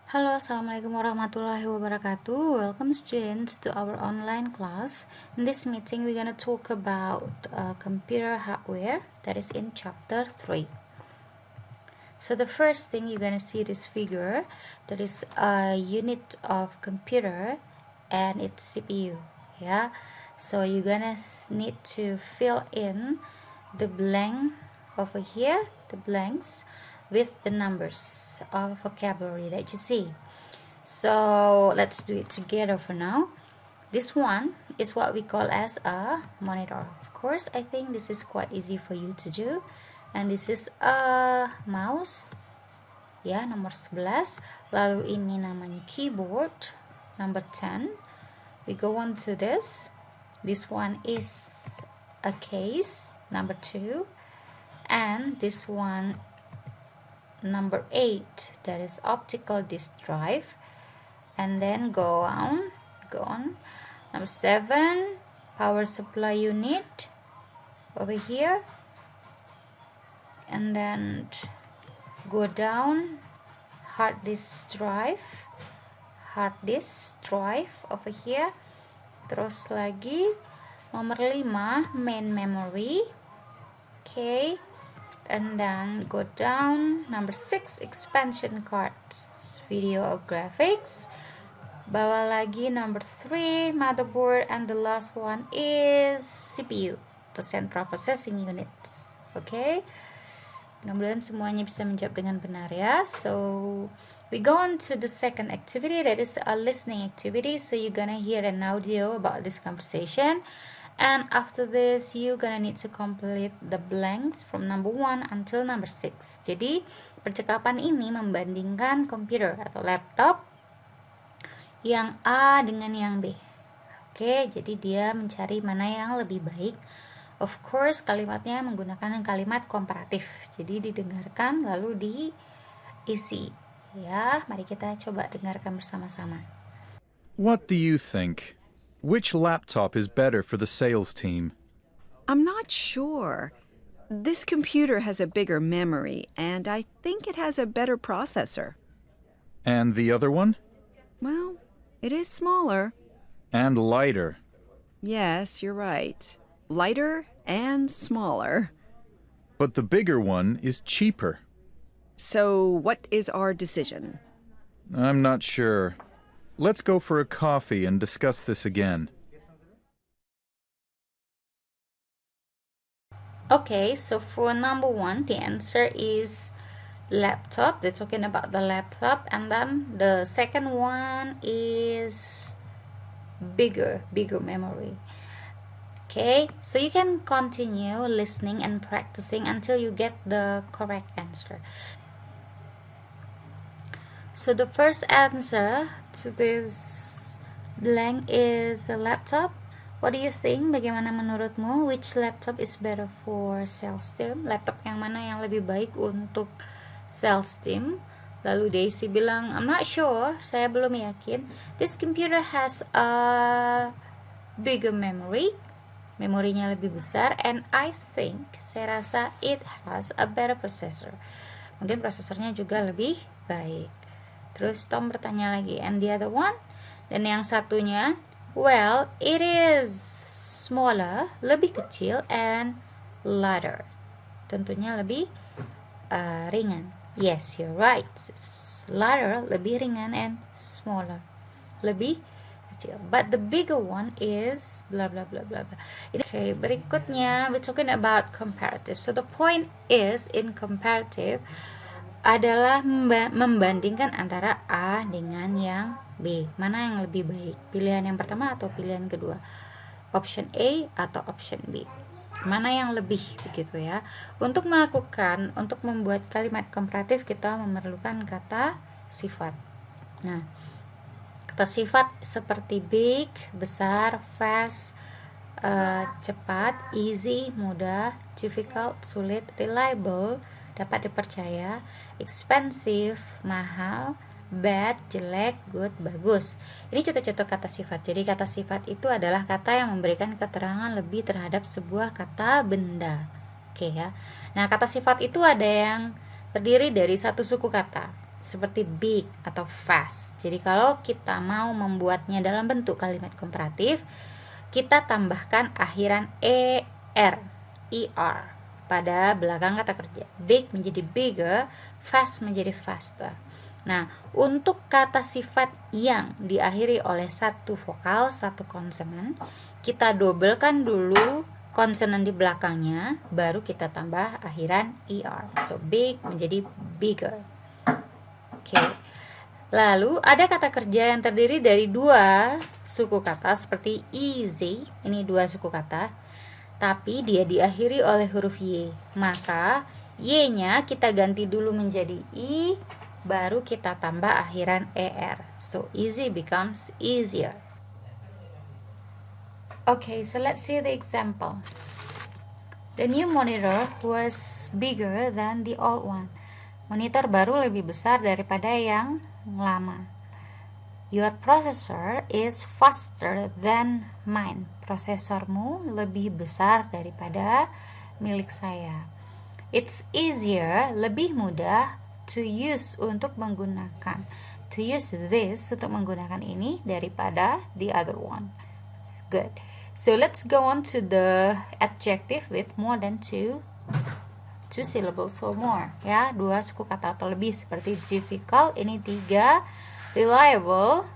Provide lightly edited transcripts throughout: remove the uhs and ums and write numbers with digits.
Halo, Assalamualaikum warahmatullahi wabarakatuh. Welcome students to our online class. In this meeting, we're going to talk about computer hardware, that is in chapter 3. So the first thing you're going to see this figure, that is a unit of computer and its CPU. Yeah, so you're going to need to fill in the blank over here, the blanks, with the numbers of vocabulary that you see. So let's do it together for now. This one is what we call as a monitor. Of course, I think this is quite easy for you to do. And this is a mouse, ya, nomor 11. Lalu ini namanya keyboard, number 10. We go on to this. This one is a case, number 2. And this one, number 8, that is optical disk drive. And then go on. Number 7, power supply unit over here. And then go down, hard disk drive over here. Terus lagi nomor 5, main memory. Okay, and then go down, number 6, expansion cards, video or graphics. Bawah lagi number 3, motherboard, and the last one is CPU, atau central processing unit. Okay, mudah-mudahan semuanya bisa menjawab dengan benar ya. So we go on to the second activity, that is a listening activity. So you're gonna hear an audio about this conversation, and after this you're gonna need to complete the blanks from number 1 until number 6. Jadi percakapan ini membandingkan komputer atau laptop yang A dengan yang B. Oke, jadi dia mencari mana yang lebih baik. Of course, kalimatnya menggunakan kalimat komparatif. Jadi didengarkan lalu diisi. Ya, mari kita coba dengarkan bersama-sama. What do you think? Which laptop is better for the sales team? I'm not sure. This computer has a bigger memory, and I think it has a better processor. And the other one? Well, it is smaller. And lighter. Yes, you're right. Lighter and smaller. But the bigger one is cheaper. So, what is our decision? I'm not sure. Let's go for a coffee and discuss this again. Okay, so for number 1, the answer is laptop. They're talking about the laptop. And then the second one is bigger memory. Okay, so you can continue listening and practicing until you get the correct answer. So the first answer to this blank is a laptop. What do you think? Bagaimana menurutmu? Which laptop is better for sales team? Laptop yang mana yang lebih baik untuk sales team? Lalu Daisy bilang, I'm not sure, saya belum yakin. This computer has a bigger memory. Memorinya lebih besar, and I think, saya rasa it has a better processor. Mungkin prosesornya juga lebih baik. Terus Tom bertanya lagi, and the other one? Dan yang satunya, well, it is smaller, lebih kecil, and lighter. Tentunya lebih ringan. Yes, you're right. Lighter, lebih ringan, and smaller, lebih kecil. But the bigger one is blah blah blah blah blah. Okay, berikutnya we're talking about comparative. So the point is in comparative adalah membandingkan antara A dengan yang B. Mana yang lebih baik? Pilihan yang pertama atau pilihan kedua? Option A atau option B? Mana yang lebih, begitu ya. Untuk membuat kalimat komparatif kita memerlukan kata sifat. Nah, kata sifat seperti big, besar, fast, cepat, easy, mudah, difficult, sulit, reliable, dapat dipercaya, expensive, mahal, bad, jelek, good, bagus. Ini contoh-contoh kata sifat. Jadi kata sifat itu adalah kata yang memberikan keterangan lebih terhadap sebuah kata benda. Oke ya. Nah, kata sifat itu ada yang terdiri dari satu suku kata. seperti big atau fast. Jadi kalau kita mau membuatnya dalam bentuk kalimat komparatif, kita tambahkan akhiran er pada belakang kata kerja. Big menjadi bigger, fast menjadi faster. Nah, untuk kata sifat yang diakhiri oleh satu vokal, satu konsonan, kita dobelkan dulu konsonan di belakangnya, baru kita tambah akhiran er. So, big menjadi bigger. Oke. Lalu, ada kata kerja yang terdiri dari dua suku kata seperti easy. Ini dua suku kata, tapi dia diakhiri oleh huruf Y. Maka, Y-nya kita ganti dulu menjadi I, baru kita tambah akhiran er. So easy becomes easier. Okay, so let's see the example. The new monitor was bigger than the old one. Monitor baru lebih besar daripada yang lama. Your processor is faster than mine. Prosesormu lebih besar daripada milik saya. It's easier, lebih mudah, to use untuk menggunakan, to use this untuk menggunakan ini daripada the other one. Good. So let's go on to the adjective with more than two syllables or more. Ya, dua suku kata atau lebih seperti difficult, ini 3, reliable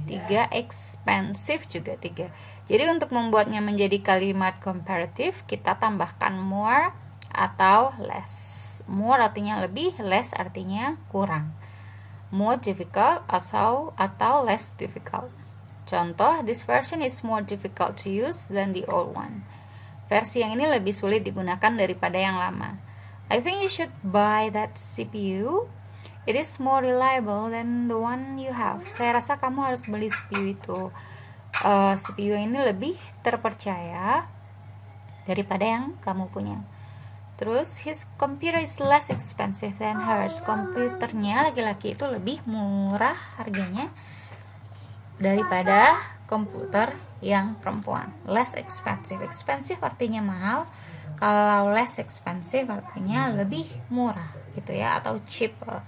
3, expensive juga 3. Jadi untuk membuatnya menjadi kalimat komparatif, kita tambahkan more atau less. More artinya lebih, less artinya kurang. More difficult atau less difficult. Contoh, this version is more difficult to use than the old one. Versi yang ini lebih sulit digunakan daripada yang lama. I think you should buy that CPU. It is more reliable than the one you have. Saya rasa kamu harus beli CPU itu. CPU ini lebih terpercaya daripada yang kamu punya. Terus, his computer is less expensive than hers. Komputernya laki-laki itu lebih murah harganya daripada komputer yang perempuan. Less expensive. Expensive artinya mahal. Kalau less expensive artinya lebih murah gitu ya, atau cheaper.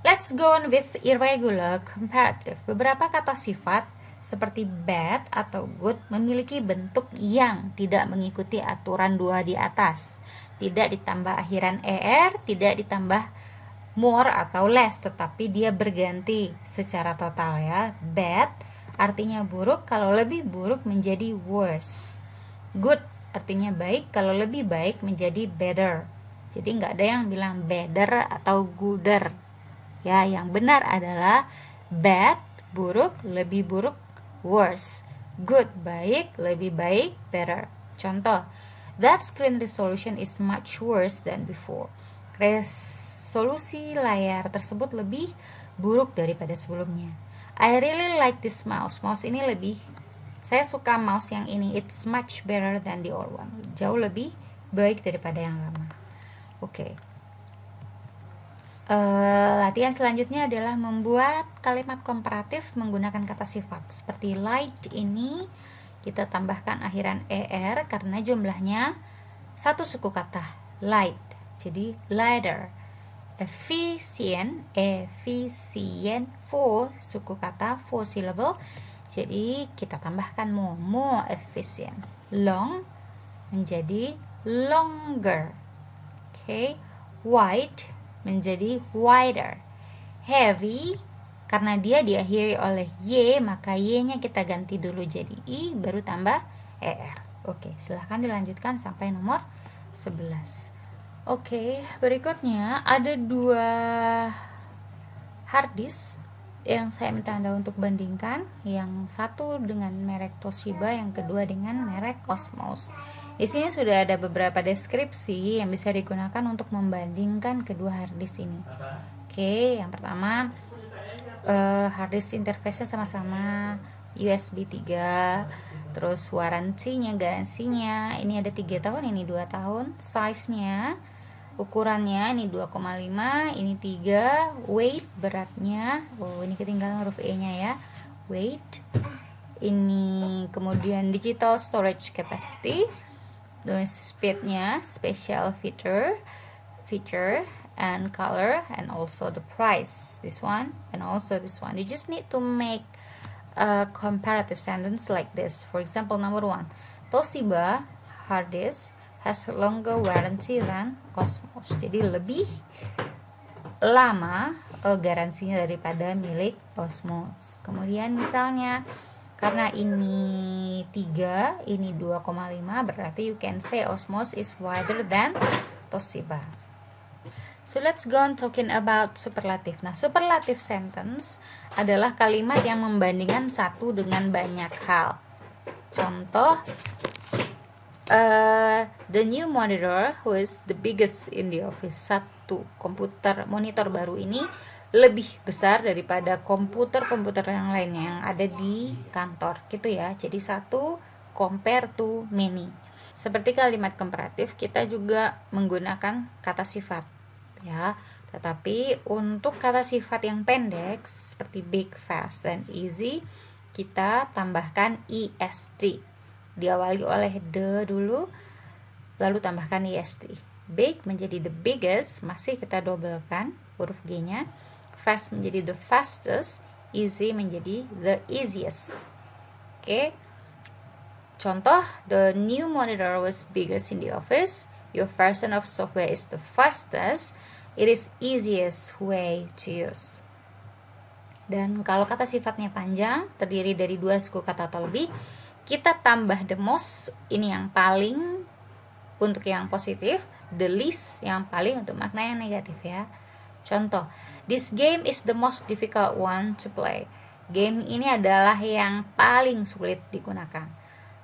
Let's go on with irregular comparative. Beberapa kata sifat seperti bad atau good memiliki bentuk yang tidak mengikuti aturan dua di atas. Tidak ditambah akhiran er, tidak ditambah more atau less, tetapi dia berganti secara total ya. Bad artinya buruk, kalau lebih buruk menjadi worse. Good artinya baik, kalau lebih baik menjadi better. Jadi nggak ada yang bilang better atau gooder. Ya, yang benar adalah bad, buruk, lebih buruk, worse. Good, baik, lebih baik, better. Contoh, that screen resolution is much worse than before. Resolusi layar tersebut lebih buruk daripada sebelumnya. I really like this mouse. Mouse ini saya suka mouse yang ini. It's much better than the old one. Jauh lebih baik daripada yang lama. Oke. Latihan selanjutnya adalah membuat kalimat komparatif menggunakan kata sifat. Seperti light ini kita tambahkan akhiran er karena jumlahnya satu suku kata, light. Jadi lighter. Efficient, 4 suku kata, 4 syllable. Jadi kita tambahkan more efficient. Long menjadi longer. Okay. Wide menjadi wider. Heavy, karena dia diakhiri oleh y, maka y-nya kita ganti dulu jadi i, baru tambah er. Oke, silahkan dilanjutkan sampai nomor 11. Oke, berikutnya ada 2 harddisk yang saya minta Anda untuk bandingkan. Yang satu dengan merek Toshiba, yang kedua dengan merek Cosmos. Di sini sudah ada beberapa deskripsi yang bisa digunakan untuk membandingkan kedua harddisk ini. Oke, yang pertama harddisk interface-nya sama-sama USB 3, terus waransinya, garansinya ini ada 3 tahun, ini 2 tahun. Size-nya, ukurannya ini 2,5, ini 3. Weight, beratnya, ini ketinggalan huruf E-nya ya, weight. Ini kemudian digital storage capacity, speed-nya, special feature, and color and also the price, this one and also this one. You just need to make a comparative sentence like this. For example, number 1, Toshiba hard disk has longer warranty than Osmos. Jadi lebih lama garansinya daripada milik Osmos. Kemudian misalnya karena ini 3, ini 2,5, berarti you can say Osmos is wider than Toshiba. So let's go on talking about superlative. Nah, superlative sentence adalah kalimat yang membandingkan satu dengan banyak hal. Contoh, the new monitor who is the biggest in the office. Satu monitor baru ini lebih besar daripada komputer-komputer yang lainnya yang ada di kantor, gitu ya. Jadi satu compare to many. Seperti kalimat komparatif, kita juga menggunakan kata sifat, ya. Tetapi untuk kata sifat yang pendek seperti big, fast, dan easy, kita tambahkan est. Diawali oleh the dulu, lalu tambahkan est. Big menjadi the biggest, masih kita dobelkan huruf G-nya. Fast menjadi the fastest, easy menjadi the easiest. Oke. Contoh, the new monitor was biggest in the office. Your version of software is the fastest. It is easiest way to use. Dan kalau kata sifatnya panjang, terdiri dari 2 suku kata atau lebih, kita tambah the most, ini yang paling untuk yang positif, the least yang paling untuk makna yang negatif, ya. Contoh, this game is the most difficult one to play. Game ini adalah yang paling sulit digunakan.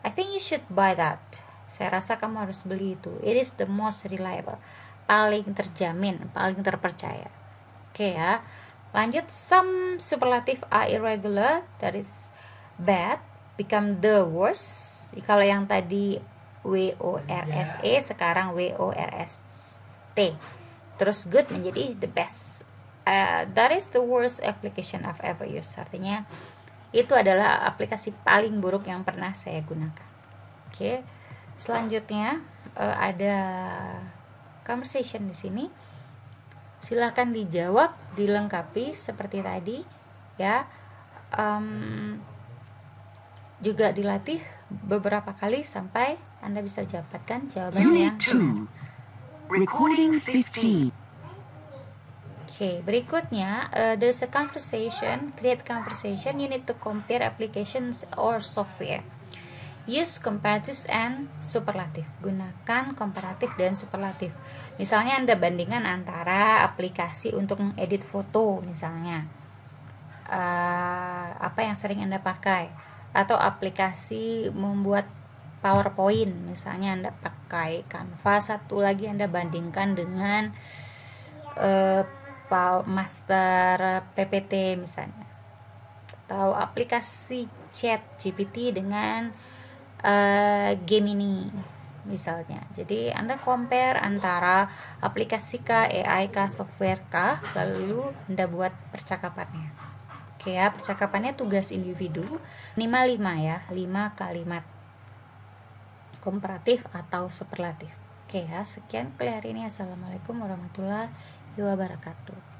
I think you should buy that. Saya rasa kamu harus beli itu. It is the most reliable. Paling terjamin, paling terpercaya. Oke, ya. Lanjut, some superlative are irregular, that is bad, become the worst. Kalau yang tadi WORSE, sekarang WORST. Terus good menjadi the best. That is the worst application I've ever used. Artinya itu adalah aplikasi paling buruk yang pernah saya gunakan. Oke. Selanjutnya ada conversation di sini. Silakan dijawab, dilengkapi seperti tadi, ya. Juga dilatih beberapa kali sampai Anda bisa dapatkan jawaban yang benar. Recording 15. Okay, berikutnya there's a conversation, create conversation. You need to compare applications or software. Use comparatives and superlative. Gunakan komparatif dan superlatif. Misalnya Anda bandingkan antara aplikasi untuk mengedit foto, misalnya apa yang sering Anda pakai, atau aplikasi membuat PowerPoint, misalnya Anda pakai Canva. Satu lagi Anda bandingkan dengan Master PPT misalnya, atau aplikasi chat GPT dengan Gemini misalnya. Jadi Anda compare antara aplikasi kah, AI kah, software kah, lalu Anda buat percakapannya. Oke, ya, percakapannya tugas individu. 5 ya, 5 kalimat komparatif atau superlatif. Oke, ya, sekian kali hari ini. Assalamualaikum warahmatullahi wabarakatuh.